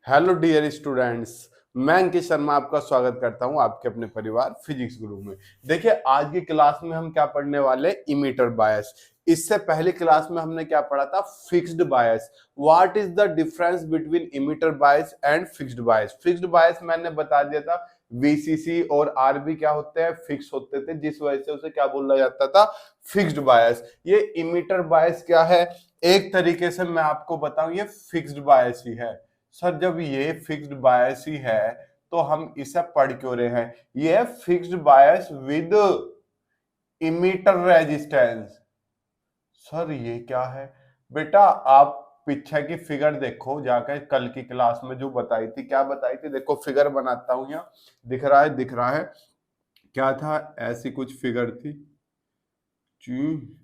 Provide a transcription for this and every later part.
Hello dear students, मैं अंकित शर्मा आपका स्वागत करता हूं आपके अपने परिवार फिजिक्स गुरु में। देखिए, आज की क्लास में हम क्या पढ़ने वाले, इमीटर बायस। इससे पहली क्लास में हमने क्या पढ़ा था, fixed bias. What is the difference between emitter bias and fixed bias. Fixed bias मैंने बता दिया था, वीसीसी और आरबी क्या होते हैं, फिक्स होते थे, जिस वजह से उसे क्या बोला जाता था, फिक्स्ड बायस। ये इमीटर बायस क्या है, एक तरीके से मैं आपको बताऊं, ये फिक्स्ड बायस ही है। सर जब ये फिक्स्ड बायस ही है तो हम इसे पढ़ क्यों रहे हैं। ये fixed bias with emitter resistance. Sir ये क्या है बेटा, आप पीछे की फिगर देखो जाकर, कल की क्लास में जो बताई थी, क्या बताई थी, देखो फिगर बनाता हूं यहाँ, दिख रहा है, दिख रहा है, क्या था, ऐसी कुछ फिगर थी जी।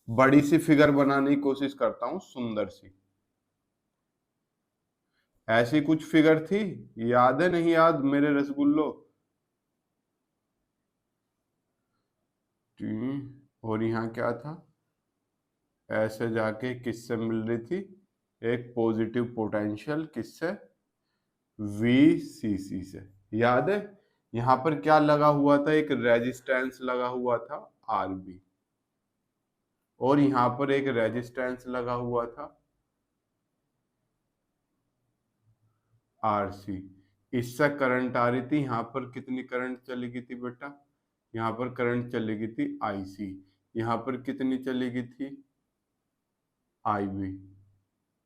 बड़ी सी फिगर बनाने की कोशिश करता हूं, सुंदर सी, ऐसी कुछ फिगर थी, याद है नहीं याद मेरे रसगुल्लो जी। और यहाँ क्या था, ऐसे जाके किससे मिल रही थी, एक पॉजिटिव पोटेंशियल, किससे, वीसीसी से, याद है। यहाँ पर क्या लगा हुआ था, एक रेजिस्टेंस लगा हुआ था आरबी, और यहाँ पर एक रेजिस्टेंस लगा हुआ था आरसी। इससे करंट आ रही थी, यहाँ पर कितनी करंट चली गई थी बेटा, यहाँ पर करंट चली गई थी आईसी, यहाँ पर कितनी चली गई थी, आईबी।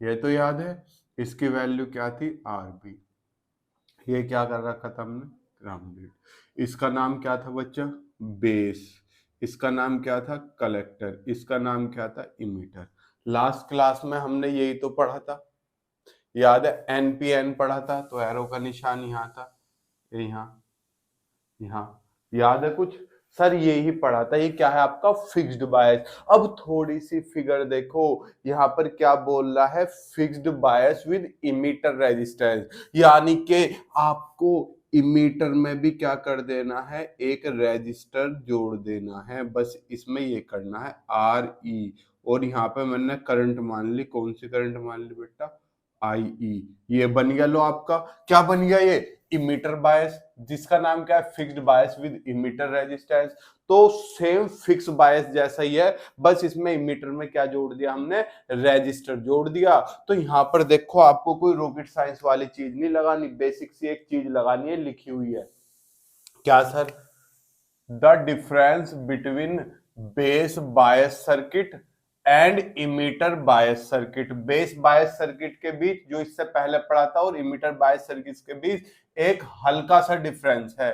ये तो याद है। इसकी वैल्यू क्या थी, आरबी। ये क्या कर रखा था हमने, ग्राउंडेड। इसका नाम क्या था बच्चा, बेस। इसका नाम क्या था, कलेक्टर। इसका नाम क्या था, इमीटर। लास्ट क्लास में हमने यही तो पढ़ा था, याद है, एनपीएन पढ़ा था, तो एरो का निशान यहाँ था, यहाँ, यहाँ, याद है कुछ। सर ये ही पढ़ा था, ये क्या है आपका फिक्स्ड बायस। अब थोड़ी सी फिगर देखो, यहाँ पर क्या बोल रहा है, fixed bias with emitter resistance, यानी कि आपको इमीटर में भी क्या कर देना है, एक रेजिस्टर जोड़ देना है, बस इसमें ये करना है, आर ई। और यहाँ पे मैंने करंट मान ली, कौन सी करंट मान ली बेटा, आई ई। ये बन गया, लो आपका क्या बन गया, ये इमीटर बायस, जिसका नाम क्या है, fixed bias with emitter resistance. तो सेम फिक्स बायस जैसा ही है, बस इसमें इमीटर में क्या जोड़ दिया हमने, रेजिस्टर जोड़ दिया। तो यहाँ पर देखो, आपको कोई रॉकेट साइंस वाली चीज नहीं लगानी, बेसिक सी एक चीज लगानी है, लिखी हुई है, क्या sir, the difference between base bias circuit and emitter bias circuit. Base bias circuit के बीच, जो इससे पहले पढ़ा था, और इमीटर बायस सर्किट के बीच एक हल्का सा डिफरेंस है।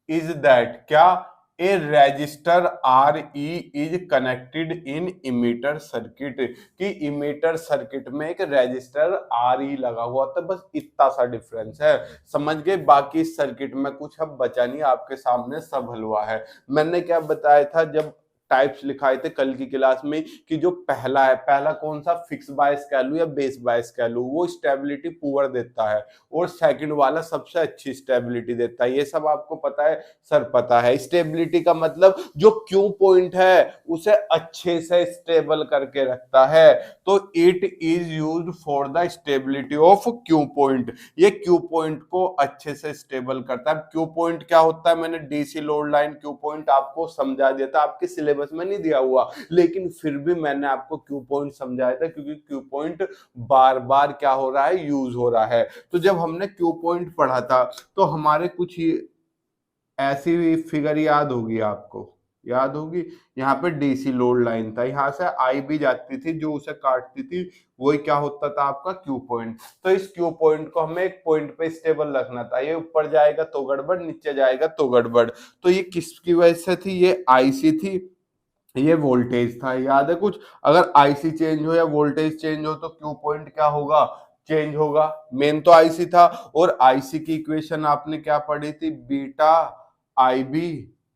इज दैट क्या, a resistor R E is connected in emitter circuit, कि इमीटर सर्किट में एक रेजिस्टर आर ई लगा हुआ था, बस इतना सा डिफरेंस है, समझ गए। बाकी सर्किट में कुछ अब बचा नहीं, आपके सामने सब हलवा है। मैंने क्या बताया था जब टाइप्स लिखाए थे कल की क्लास में, कि जो पहला है, पहला कौन सा, फिक्स बायस कह लू या बेस बायस कह लू, वो स्टेबिलिटी पुअर देता है, और सेकंड वाला सबसे अच्छी स्टेबिलिटी देता है। ये सब आपको पता है, सर पता है। स्टेबिलिटी का मतलब जो क्यू पॉइंट है उसे अच्छे से स्टेबल करके रखता है, तो it is used for the stability of Q point. ये क्यू पॉइंट को अच्छे से स्टेबल करता है। क्यू पॉइंट क्या होता है, मैंने DC load line Q point आपको समझा दिया था, आपके सिलेबस में नहीं दिया हुआ, लेकिन फिर भी मैंने आपको क्यू पॉइंट समझाया था, क्योंकि क्यू पॉइंट बार बार क्या हो रहा है, यूज हो रहा है। तो जब हमने क्यू पॉइंट पढ़ा था, तो हमारे कुछ ऐसी फिगर याद होगी आपको, याद होगी, यहाँ पे डीसी लोड लाइन था, यहाँ से आई भी जाती थी, जो उसे काटती थी वही क्या होता था, आपका क्यू पॉइंट। तो इस क्यू पॉइंट को हमें एक पॉइंट पे स्टेबल रखना था, ये ऊपर जाएगा तो गड़बड़, नीचे जाएगा तो गड़बड़। तो ये किसकी वजह से थी, ये आईसी थी, ये वोल्टेज था, याद है कुछ। अगर आईसी चेंज हो या वोल्टेज चेंज हो तो क्यू पॉइंट क्या होगा, चेंज होगा। मेन तो आईसी था, और आईसी की इक्वेशन आपने क्या पढ़ी थी, beta I B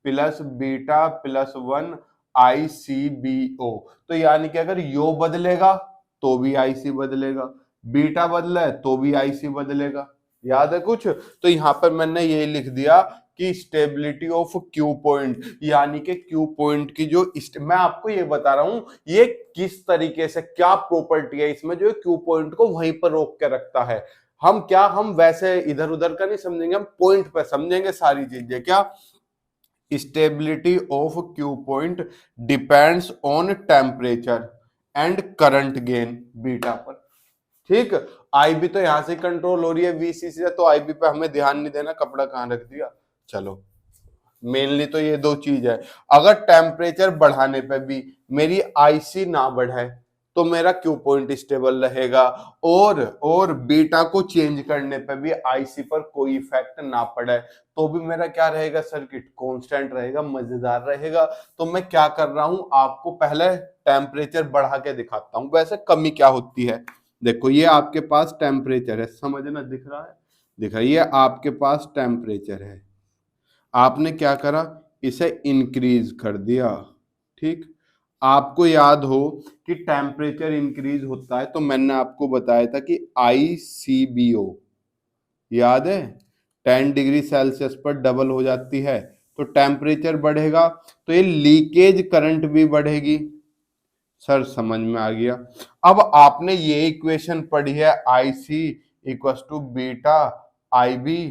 plus beta plus one I C B O. तो यानी कि अगर यो बदलेगा तो भी आईसी बदलेगा, बीटा बदले तो भी आईसी बदलेगा, याद है कुछ। तो यहाँ पर मैंने ये लिख दिया कि स्टेबिलिटी ऑफ क्यू पॉइंट, यानी कि क्यू पॉइंट की जो मैं आपको ये बता रहा हूं, ये किस तरीके से क्या प्रॉपर्टी है इसमें, जो क्यू पॉइंट को वहीं पर रोक के रखता है। हम वैसे इधर उधर का नहीं समझेंगे, हम पॉइंट पे समझेंगे सारी चीजें। क्या? Stability of Q point depends on temperature and current gain beta पर। ठीक, आईबी तो यहां से कंट्रोल हो रही है वीसीसी से, तो आईबी पे हमें ध्यान नहीं देना, कपड़ा कहां रख दिया। चलो, मेनली तो ये दो चीज है। अगर टेम्परेचर बढ़ाने पे भी मेरी आईसी ना बढ़े तो मेरा क्यू पॉइंट स्टेबल रहेगा, और बीटा को चेंज करने पे भी आईसी पर कोई इफेक्ट ना पड़े तो भी मेरा क्या रहेगा, सर्किट कांस्टेंट रहेगा, मजेदार रहेगा। तो मैं क्या कर रहा हूं, आपको पहले टेम्परेचर बढ़ा के दिखाता हूं वैसे कमी क्या होती है। देखो, ये आपके पास टेम्परेचर है, समझना, दिख रहा है, दिख रहा है, ये आपके पास टेम्परेचर है, आपने क्या करा, इसे इंक्रीज कर दिया। ठीक, आपको याद हो कि टेम्परेचर इंक्रीज होता है तो मैंने आपको बताया था कि आईसीबीओ, याद है, 10 डिग्री सेल्सियस पर डबल हो जाती है, तो टेम्परेचर बढ़ेगा तो ये लीकेज करंट भी बढ़ेगी। सर समझ में आ गया। अब आपने ये इक्वेशन पढ़ी है, I C equals two beta I B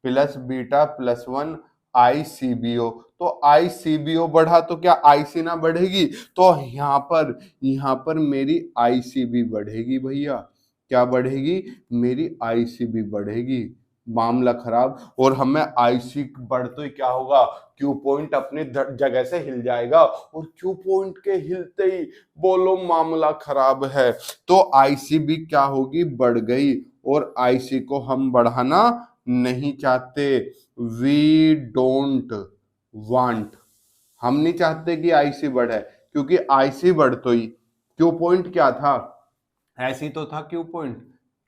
plus beta plus one ICBO. तो आईसीबीओ बढ़ा तो क्या आईसी ना बढ़ेगी, तो यहाँ पर मेरी आईसी भी बढ़ेगी भैया। क्या बढ़ेगी, मेरी आईसी भी बढ़ेगी। मामला खराब। और हमें आईसी बढ़ तो क्या होगा, क्यू पॉइंट अपनी जगह से हिल जाएगा, और क्यू पॉइंट के हिलते ही बोलो मामला खराब है। तो आईसी भी क्या होगी, बढ़ गई, और आईसी को हम बढ़ाना नहीं चाहते। वी डोंट वांट, हम नहीं चाहते कि आईसी बढ़े, क्योंकि आईसी बढ़ तो ही क्यू पॉइंट क्या था, ऐसी तो था क्यू पॉइंट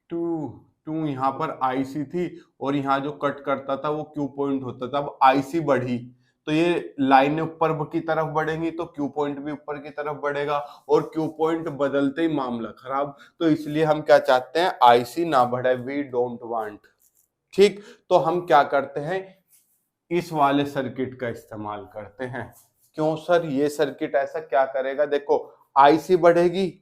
टू टू, यहाँ पर आईसी थी, और यहाँ जो कट करता था वो क्यू पॉइंट होता था। अब आईसी बढ़ी तो ये लाइनें ऊपर की तरफ बढ़ेंगी, तो क्यू पॉइंट भी ऊपर की तरफ बढ़ेगा, और क्यू पॉइंट बदलते ही मामला खराब। तो इसलिए हम क्या चाहते हैं, आईसी ना बढ़े, वी डोंट वांट। ठीक, तो हम क्या करते हैं, इस वाले सर्किट का इस्तेमाल करते हैं। क्यों सर, ये सर्किट ऐसा क्या करेगा, देखो, आईसी बढ़ेगी,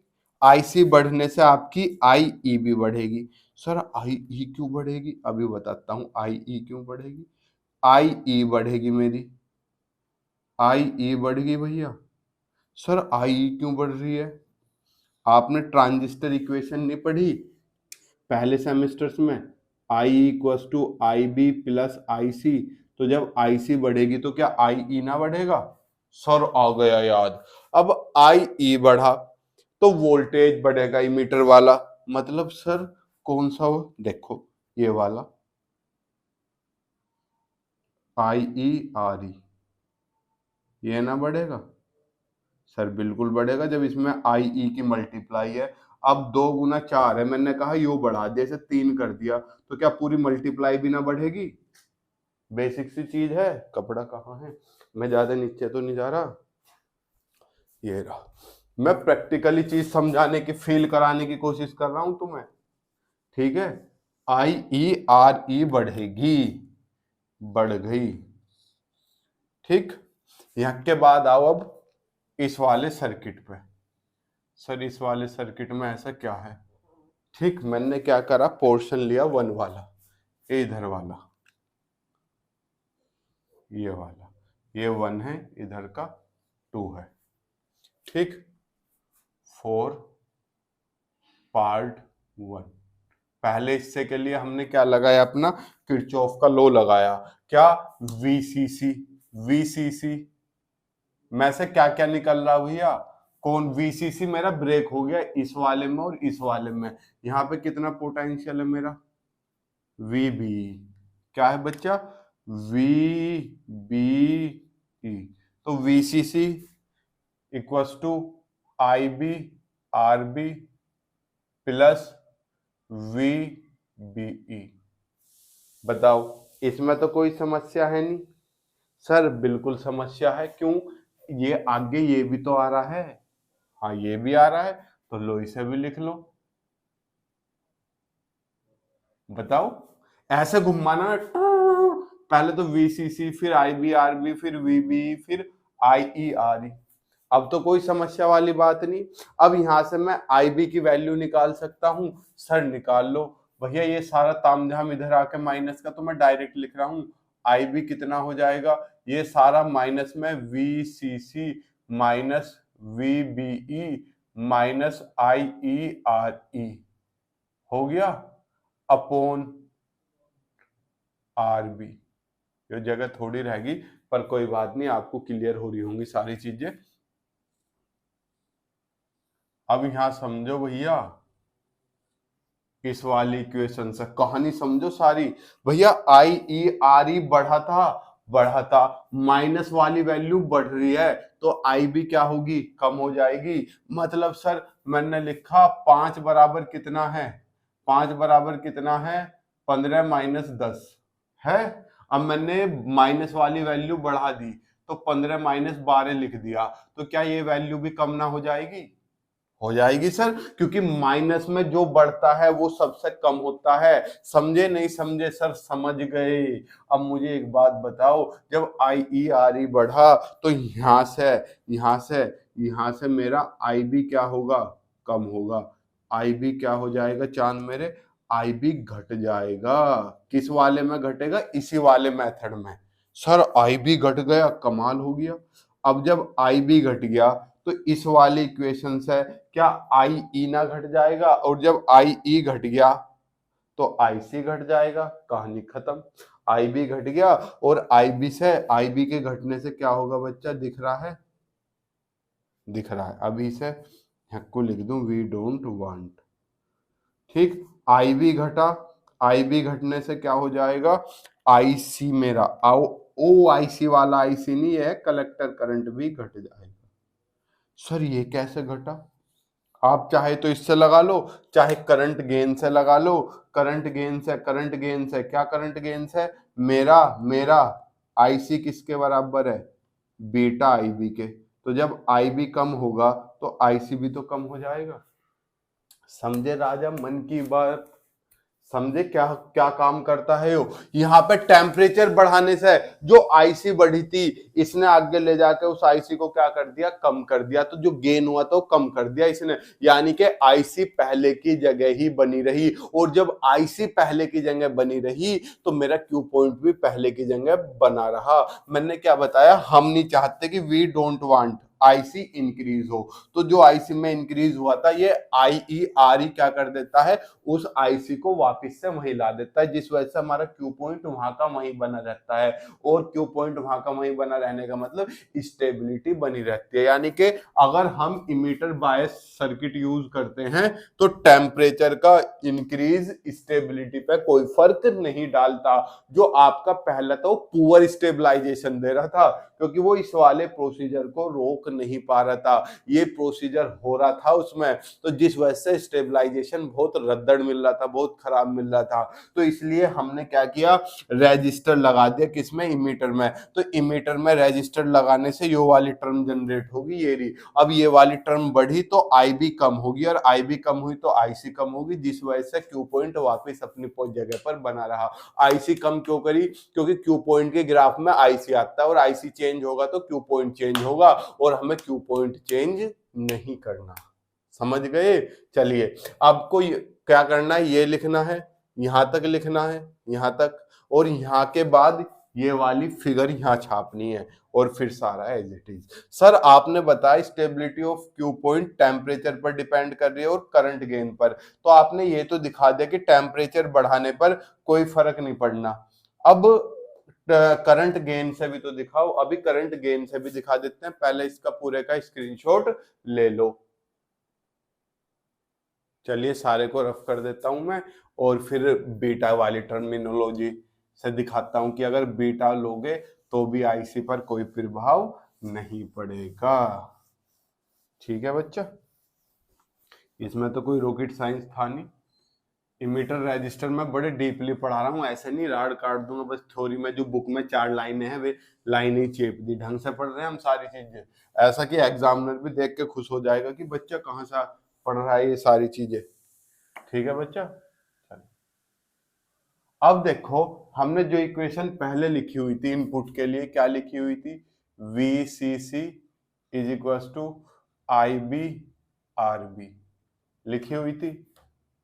आईसी बढ़ने से आपकी आईई भी बढ़ेगी। सर आईई क्यों बढ़ेगी, अभी बताता हूं आईई क्यों बढ़ेगी। आईई बढ़ेगी मेरी, आईई बढ़ गई भैया। सर आईई क्यों बढ़ रही है, आपने ट्रांजिस्टर इक्वेशन नहीं पढ़ी पहले सेमेस्टर्स में, I equals two I B plus I C, तो जब आई सी बढ़ेगी तो क्या आई ई ना बढ़ेगा। सर आ गया याद। अब आई ई बढ़ा तो वोल्टेज बढ़ेगा इमीटर वाला, मतलब सर कौन सा हो, देखो ये वाला आई ई आर ई, ये ना बढ़ेगा। सर बिल्कुल बढ़ेगा, जब इसमें आई ई की मल्टीप्लाई है। अब 2 गुना 4 है, मैंने कहा यू बढ़ा दिया, जैसे 3 कर दिया, तो क्या पूरी मल्टीप्लाई भी ना बढ़ेगी। बेसिक सी चीज है। कपड़ा कहाँ है, मैं ज्यादा नीचे तो नहीं जा रहा, ये रहा। मैं प्रैक्टिकली चीज समझाने की, फील कराने की कोशिश कर रहा हूं तुम्हें। ठीक है, आई ई आर ई बढ़ेगी, बढ़ गई। ठीक, यहाँ के बाद आओ अब इस वाले सर्किट पे। सर इस वाले सर्किट में ऐसा क्या है। ठीक, मैंने क्या करा, पोर्शन लिया 1 वाला, इधर वाला, ये वाला, ये 1 है, इधर का 2 है। ठीक, 4 पार्ट 1। पहले हिस्से के लिए हमने क्या लगाया, अपना किरचॉफ का लॉ लगाया। क्या, वीसीसी, वीसीसी में से क्या क्या निकल रहा भैया, कौन, वीसीसी मेरा ब्रेक हो गया इस वाले में और इस वाले में। यहाँ पे कितना पोटेंशियल है मेरा, वीबी, क्या है बच्चा, वी बी ई। तो VCC equals two I B R B plus V B E. बताओ, इसमें तो कोई समस्या है नहीं। सर बिल्कुल समस्या है, क्यों, ये आगे ये भी तो आ रहा है, हाँ ये भी आ रहा है, तो लो इसे भी लिख लो। बताओ, ऐसे घुमाना ना, पहले तो वीसीसी, फिर आईबीआरबी, फिर वीबी, फिर आईईआरई। अब तो कोई समस्या वाली बात नहीं। अब यहां से मैं आईबी की वैल्यू निकाल सकता हूं। सर निकाल लो, भैया ये सारा तामझाम इधर आके माइनस का तो मैं डायरेक्ट लिख रहा हूँ, आई बी कितना हो जाएगा, ये सारा माइनस में V C C minus V B E minus I E R E हो गया अपॉन आर बी। ये जगह थोड़ी रहेगी पर कोई बात नहीं, आपको क्लियर हो रही होंगी सारी चीजें। अब यहां समझो भैया, इस वाली इक्वेशन से कहानी समझो सारी। भैया आई ई आर ई बढ़ा था, माइनस वाली वैल्यू बढ़ रही है तो आई भी क्या होगी, कम हो जाएगी। मतलब सर मैंने लिखा 5 बराबर कितना है, 5 बराबर कितना है 15 माइनस 10 है। अब मैंने माइनस वाली वैल्यू बढ़ा दी तो 15 माइनस 12 लिख दिया, तो क्या ये वैल्यू भी कम ना हो जाएगी? हो जाएगी सर, क्योंकि माइनस में जो बढ़ता है वो सबसे कम होता है। समझे नहीं समझे सर? समझ गए। अब मुझे एक बात बताओ, जब आई ई आर ई बढ़ा तो यहां से मेरा आई बी क्या होगा, कम होगा। आई बी क्या हो जाएगा चांद मेरे, आई बी घट जाएगा। किस वाले में घटेगा, इसी वाले मेथड में। सर आई बी घट गया, कमाल हो गया। अब जब आई बी घट गया तो इस वाली इक्वेशन से क्या आई ई ना घट जाएगा, और जब आई ई घट गया तो आई सी घट जाएगा, कहानी खत्म। आई बी घट गया और आई बी के घटने से क्या होगा बच्चा, दिख रहा है, दिख रहा है। अभी इसे को लिख दूं, वी डोंट वांट। ठीक, आई बी घटा, आई बी घटने से क्या हो जाएगा, आई सी मेरा ओ आई सी वाला आई सी नहीं है, कलेक्टर करंट भी घट जाएगा। सर ये कैसे घटा? आप चाहे तो इससे लगा लो, चाहे करंट गेन से लगा लो। करंट गेन से क्या, करंट गेन से मेरा मेरा आईसी किसके बराबर है, बीटा आईबी के। तो जब आईबी कम होगा तो आईसी भी तो कम हो जाएगा। समझे राजा मन की बात? समझे क्या क्या काम करता है यो? यहाँ पे टेम्परेचर बढ़ाने से जो आईसी बढ़ी थी, इसने आगे ले जाके उस आईसी को क्या कर दिया, कम कर दिया। तो जो गेन हुआ था वो कम कर दिया इसने, यानी कि आईसी पहले की जगह ही बनी रही। और जब आईसी पहले की जगह बनी रही तो मेरा क्यू पॉइंट भी पहले की जगह बना रहा। मैंने क्या बताया, हम नहीं चाहते कि we don't want IC increase हो। तो जो आईसी में इंक्रीज हुआ था, ये आईईआरई क्या कर देता है, उस आईसी को वापस से वहीं ला देता है, जिस वजह से हमारा क्यू पॉइंट वहां का वहीं बना रहता है। और क्यू पॉइंट वहां का वहीं बना रहने का मतलब स्टेबिलिटी बनी रहती है। यानी कि अगर हम इमीटर बायस सर्किट यूज करते हैं तो टेम्परेचर का इंक्रीज स्टेबिलिटी पे कोई फर्क नहीं डालता। जो आपका पहला था वो पुअर स्टेबलाइजेशन दे रहा था, क्योंकि वो इस वाले प्रोसीजर को रोक नहीं पा रहा था, ये प्रोसीजर हो रहा था उसमें। तो जिस वजह से स्टेबलाइजेशन बहुत रद्दड़ मिल रहा था, बहुत खराब मिल रहा था। तो इसलिए हमने क्या किया, रजिस्टर लगा दिया किसमें, इमीटर में। तो इमीटर में रजिस्टर लगाने से ये वाली टर्म जनरेट होगी, ये रही। अब ये वाली टर्म बढ़ी तो आई बी कम होगी, और आई बी कम हुई तो आईसी कम होगी, जिस वजह से क्यू पॉइंट वापस अपनी जगह पर बना रहा। आईसी कम क्यों करी, क्योंकि क्यू पॉइंट के ग्राफ में आईसी आता है, और आईसी चेंज होगा तो क्यू पॉइंट चेंज होगा, और हमें क्यू पॉइंट चेंज नहीं करना। समझ गए? चलिए आपको क्या करना है, ये लिखना है, यहां तक लिखना है, यहां तक, और यहां के बाद ये वाली फिगर यहां छापनी है, और फिर सारा एज इट इज। सर आपने बताया stability of Q point temperature पर डिपेंड कर रही है और करंट गेन पर, तो आपने ये तो दिखा दिया कि टेम्परेचर बढ़ाने पर कोई फर्क नहीं पड़ना। अब करंट गेन से भी तो दिखाओ, अभी करंट गेन से भी दिखा देते हैं। पहले इसका पूरे का स्क्रीनशॉट ले लो। चलिए सारे को रफ कर देता हूं मैं, और फिर बीटा वाली टर्मिनोलॉजी से दिखाता हूं कि अगर बीटा लोगे तो भी आईसी पर कोई प्रभाव नहीं पड़ेगा। ठीक है बच्चा, इसमें तो कोई रॉकेट साइंस था नहीं। इमीटर रजिस्टर में बड़े डीपली पढ़ा रहा हूँ, ऐसे नहीं राड काट दूंगा बस। थ्योरी में जो बुक में 4 लाइनें हैं वे लाइन ही चेप दी, ढंग से पढ़ रहे हैं हम सारी चीजें, ऐसा कि एग्जामिनर भी देख के खुश हो जाएगा कि बच्चा कहाँ से पढ़ रहा है ये सारी चीजें। ठीक है बच्चा। अब देखो, हमने जो इक्वेशन पहले लिखी हुई थी इनपुट के लिए, क्या लिखी हुई थी, V C C is equal to I B R B लिखी हुई थी,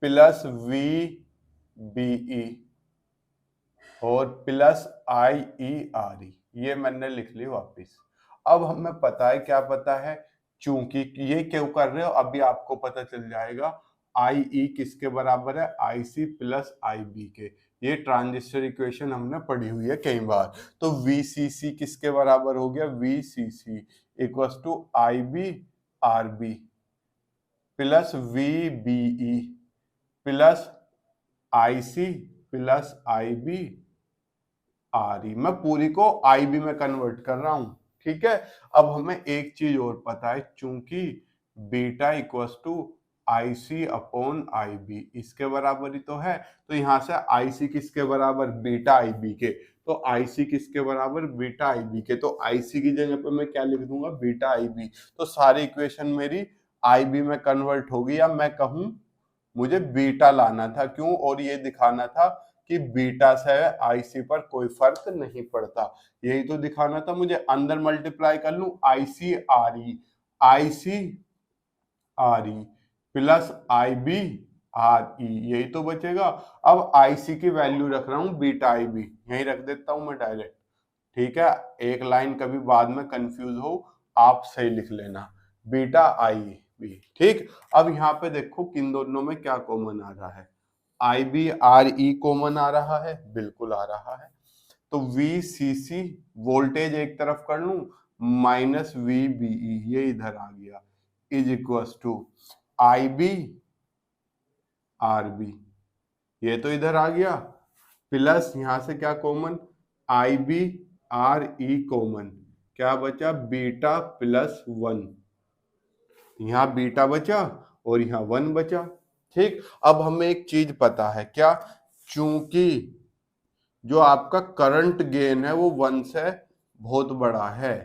प्लस वी बीई और plus I E R E, ये मैंने लिख ली वापिस। अब हमें पता है, क्या पता है, चूंकि ये क्यों कर रहे हो अभी आपको पता चल जाएगा। आई ई किसके बराबर है, I C plus I B के। ये ट्रांजिस्टर इक्वेशन हमने पढ़ी हुई है कई बार। तो वी सी सी किसके बराबर हो गया, V C C equal to I B R B plus V B E plus I C plus I B R E. मैं पूरी को आई बी में कन्वर्ट कर रहा हूं, ठीक है। अब हमें एक चीज और पता है, चूंकि beta equal to I C upon I B इसके बराबर ही तो है, तो यहां से आई सी किसके बराबर, बीटा आई बी के। तो आई सी किसके बराबर, बीटा आई बी के। तो आई सी की जगह पे मैं क्या लिख दूंगा, बीटा आई बी। तो सारी इक्वेशन मेरी आई बी में कन्वर्ट होगी। या मैं कहूं मुझे बीटा लाना था, क्यों, और ये दिखाना था कि बीटा से आईसी पर कोई फर्क नहीं पड़ता, यही तो दिखाना था मुझे। अंदर मल्टीप्लाई कर लूं, IC R E plus I B R E, यही तो बचेगा। अब आईसी की वैल्यू रख रहा हूं बीटा आई बी, यही रख देता हूं मैं डायरेक्ट, ठीक है। एक लाइन कभी बाद में कंफ्यूज हो आप सही लिख लेना, बीटा आई बी, ठीक। अब यहाँ पे देखो किन दोनों में क्या कॉमन आ रहा है, आई बी आर ई कॉमन आ रहा है, बिल्कुल आ रहा है। तो वी सी सी वोल्टेज एक तरफ कर लूं, माइनस वी बी ई, ये इधर आ गया, is equal to I B R B, ये तो इधर आ गया, प्लस यहां से क्या common, I B R E common, क्या बचा, बीटा प्लस वन। यहाँ बीटा बचा और यहाँ वन बचा, ठीक। अब हमें एक चीज पता है, क्या, चूंकि जो आपका करंट गेन है वो वन से बहुत बड़ा है,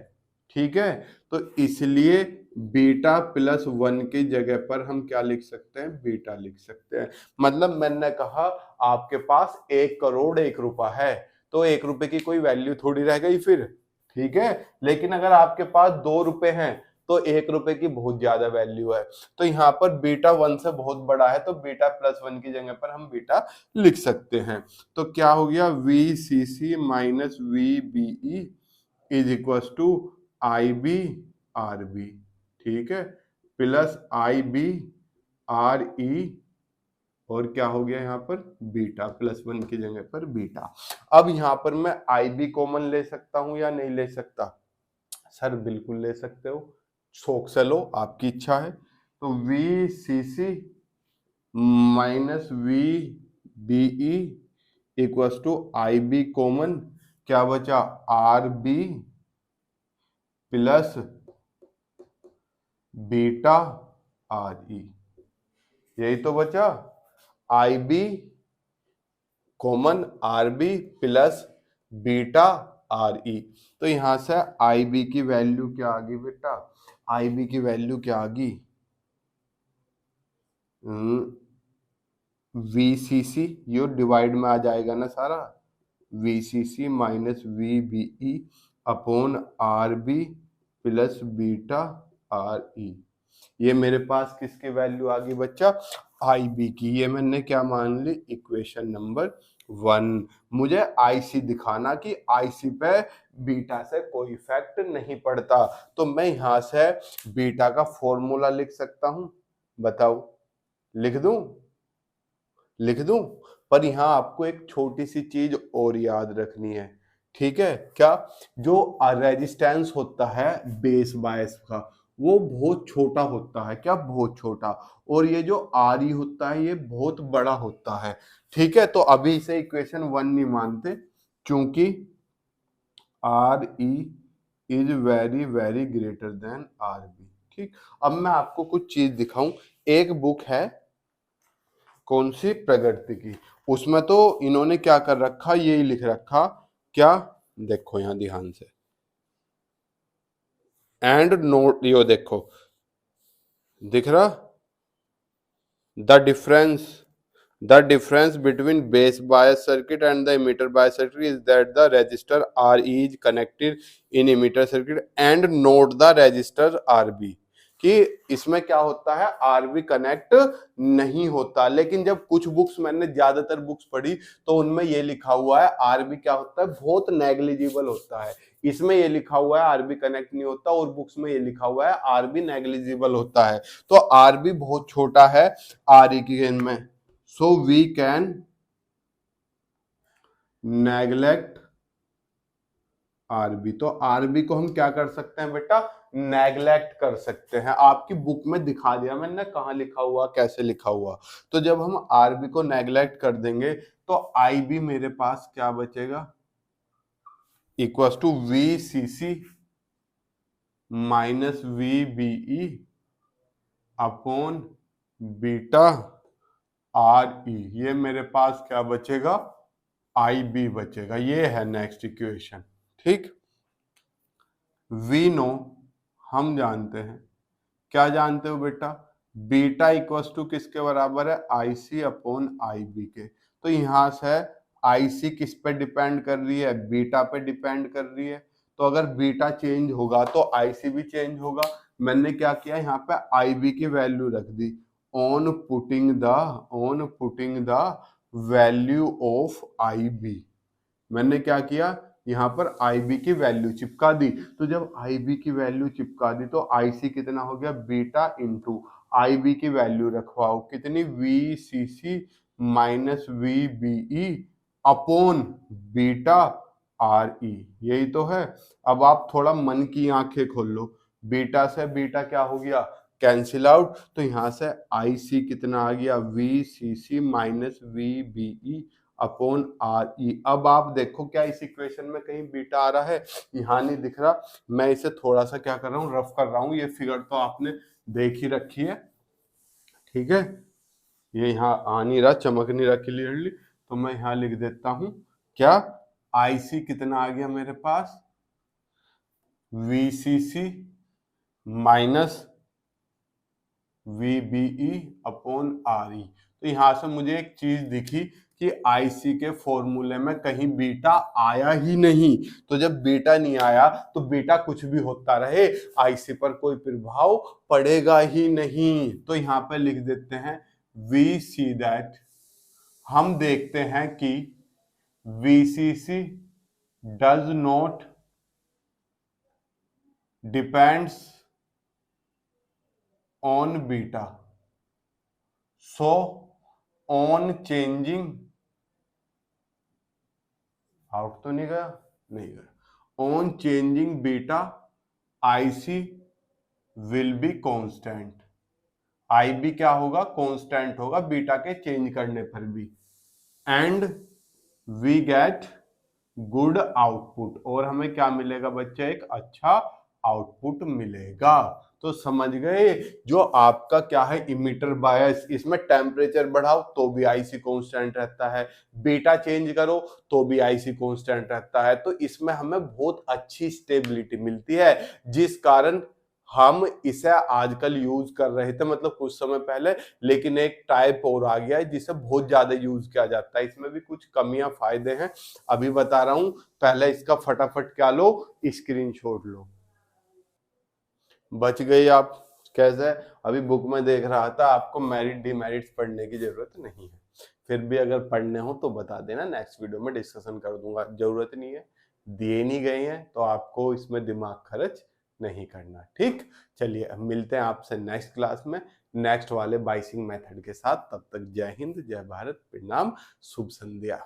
ठीक है। तो इसलिए बीटा प्लस वन की जगह पर हम क्या लिख सकते हैं, बीटा लिख सकते हैं। मतलब मैंने कहा आपके पास 1 करोड़ 1 रुपया है, तो 1 रुपए की कोई वैल्यू थोड़ी रह गई फिर, ठीक है। लेकिन अगर आपके पास 2 रुपए हैं तो 1 रुपए की बहुत ज्यादा वैल्यू है। तो यहाँ पर बीटा वन से बहुत बड़ा है, तो बीटा प्लस वन की जगह पर हम बीटा लिख सकते हैं। तो क्या हो गया, V C C minus V B E is equal to I B R B, ठीक है, plus I B R E, और क्या हो गया यहाँ पर, बीटा प्लस वन की जगह पर बीटा। अब यहाँ पर मैं आई बी कॉमन ले सकता हूं या नहीं ले सकता, सर बिल्कुल ले सकते हो, शौक से लो, आपकी इच्छा है। तो V C C minus V B E equal to I B common, क्या बचा, R B plus beta R E, यही तो बचा, I B common R B plus beta R E. तो यहां से आई बी की वैल्यू क्या आ गई बेटा, आई बी की वैल्यू क्या आ गई, वी सी सी, ये डिवाइड में आ जाएगा ना सारा, V C C minus V B E upon R B plus beta R E. ये मेरे पास किसकी वैल्यू आ गई बच्चा, आई बी की। ये मैंने क्या मान ली, इक्वेशन नंबर 1। मुझे आईसी दिखाना कि आईसी पे बीटा से कोई इफेक्ट नहीं पड़ता, तो मैं यहां से बीटा का फॉर्मूला लिख सकता हूं, बताओ, लिख दूं, लिख दूं। पर यहां आपको एक छोटी सी चीज और याद रखनी है, ठीक है, क्या, जो रेजिस्टेंस होता है बेस बायस का वो बहुत छोटा होता है, क्या, बहुत छोटा, और ये जो आर ई होता है ये बहुत बड़ा होता है, ठीक है। तो अभी इसे इक्वेशन 1 नहीं मानते, क्योंकि R E is very very greater than R B, ठीक। अब मैं आपको कुछ चीज दिखाऊं, एक बुक है कौन सी, प्रगति की, उसमें तो इन्होंने क्या कर रखा, यही लिख रखा, क्या, देखो यहां ध्यान से, एंड नोट, यो देखो दिख रहा, the difference between base bias circuit and the emitter bias circuit is that the resistor R E is connected in emitter circuit and not the resistor R B. कि इसमें क्या होता है, आरबी कनेक्ट नहीं होता। लेकिन जब कुछ बुक्स, मैंने ज्यादातर बुक्स पढ़ी तो उनमें ये लिखा हुआ है आरबी क्या होता है, बहुत नेग्लिजिबल होता है। इसमें ये लिखा हुआ है आरबी कनेक्ट नहीं होता, और बुक्स में ये लिखा हुआ है आरबी नेग्लिजिबल होता है। तो आरबी बहुत छोटा है आर की गेन में, so we can neglect RB. तो आरबी को हम क्या कर सकते हैं बेटा, नेग्लेक्ट कर सकते हैं। आपकी बुक में दिखा दिया मैंने कहाँ लिखा हुआ, कैसे लिखा हुआ। तो जब हम आरबी को नेग्लेक्ट कर देंगे तो आईबी मेरे पास क्या बचेगा, equal to V C C minus V BE upon beta R E. ये मेरे पास क्या बचेगा, आई बी बचेगा। ये है नेक्स्ट इक्वेशन। ठीक, वी नो, हम जानते हैं, क्या जानते हो बेटा, बीटा इक्वल टू किसके बराबर है, I C upon I B के। तो यहां से आई सी किस पे डिपेंड कर रही है, बीटा पे डिपेंड कर रही है। तो अगर बीटा चेंज होगा तो आई सी भी चेंज होगा। मैंने क्या किया, यहाँ पे आई बी की वैल्यू रख दी, on putting the value of I B. मैंने क्या किया, यहाँ पर IB की वैल्यू चिपका दी। तो जब IB की वैल्यू चिपका दी तो IC कितना हो गया, बीटा इंटू IB की वैल्यू रखवाओ कितनी, VCC minus VBE upon beta RE। यही तो है। अब आप थोड़ा मन की आंखें खोल लो, बीटा से बीटा क्या हो गया, कैंसिल आउट। तो यहां से IC कितना आ गया, VCC minus VBE upon R E. अब आप देखो क्या इस इक्वेशन में कहीं बीटा आ रहा है, यहाँ नहीं दिख रहा। मैं इसे थोड़ा सा क्या कर रहा हूँ, रफ कर रहा हूँ। ये फिगर तो आपने देख ही रखी है, ठीक है। ये यहाँ आ नहीं रहा, चमक नहीं रहा क्लियरली, तो मैं यहाँ लिख देता हूँ क्या, आईसी कितना आ गया मेरे पास, VCC minus VBE upon RE। तो यहां से मुझे एक चीज दिखी कि IC के फॉर्मूले में कहीं बीटा आया ही नहीं। तो जब बीटा नहीं आया तो बीटा कुछ भी होता रहे, IC पर कोई प्रभाव पड़ेगा ही नहीं। तो यहां पे लिख देते हैं वी सी दैट, हम देखते हैं कि VCC does not depends on beta, so on changing, out तो नहीं गया, नहीं गया, on changing beta IC will be constant. IB क्या होगा, कांस्टेंट होगा बीटा के चेंज करने पर भी। And we get good output, और हमें क्या मिलेगा बच्चे, एक अच्छा आउटपुट मिलेगा। तो समझ गए, जो आपका क्या है इमीटर बायस, इसमें टेम्परेचर बढ़ाओ तो भी आईसी कांस्टेंट रहता है, बीटा चेंज करो तो भी आईसी कांस्टेंट रहता है। तो इसमें हमें बहुत अच्छी स्टेबिलिटी मिलती है, जिस कारण हम इसे आजकल यूज कर रहे थे, मतलब कुछ समय पहले। लेकिन एक टाइप और आ गया है जिसे बहुत ज्यादा यूज किया जाता है। इसमें भी कुछ कमियां फायदे हैं, अभी बता रहा हूं। पहले इसका फटाफट क्या लो, स्क्रीनशॉट लो। बच गई आप, कैसे, अभी बुक में देख रहा था, आपको मेरिट डिमेरिट्स पढ़ने की जरूरत नहीं है। फिर भी अगर पढ़ने हो तो बता देना, नेक्स्ट वीडियो में डिस्कशन कर दूंगा। जरूरत नहीं है, दिए नहीं गए हैं तो आपको इसमें दिमाग खर्च नहीं करना। ठीक, चलिए अब मिलते हैं आपसे नेक्स्ट क्लास में, नेक्स्ट वाले बाइसिंग मेथड के साथ। तब तक जय हिंद, जय भारत, प्रणाम, शुभ संध्या।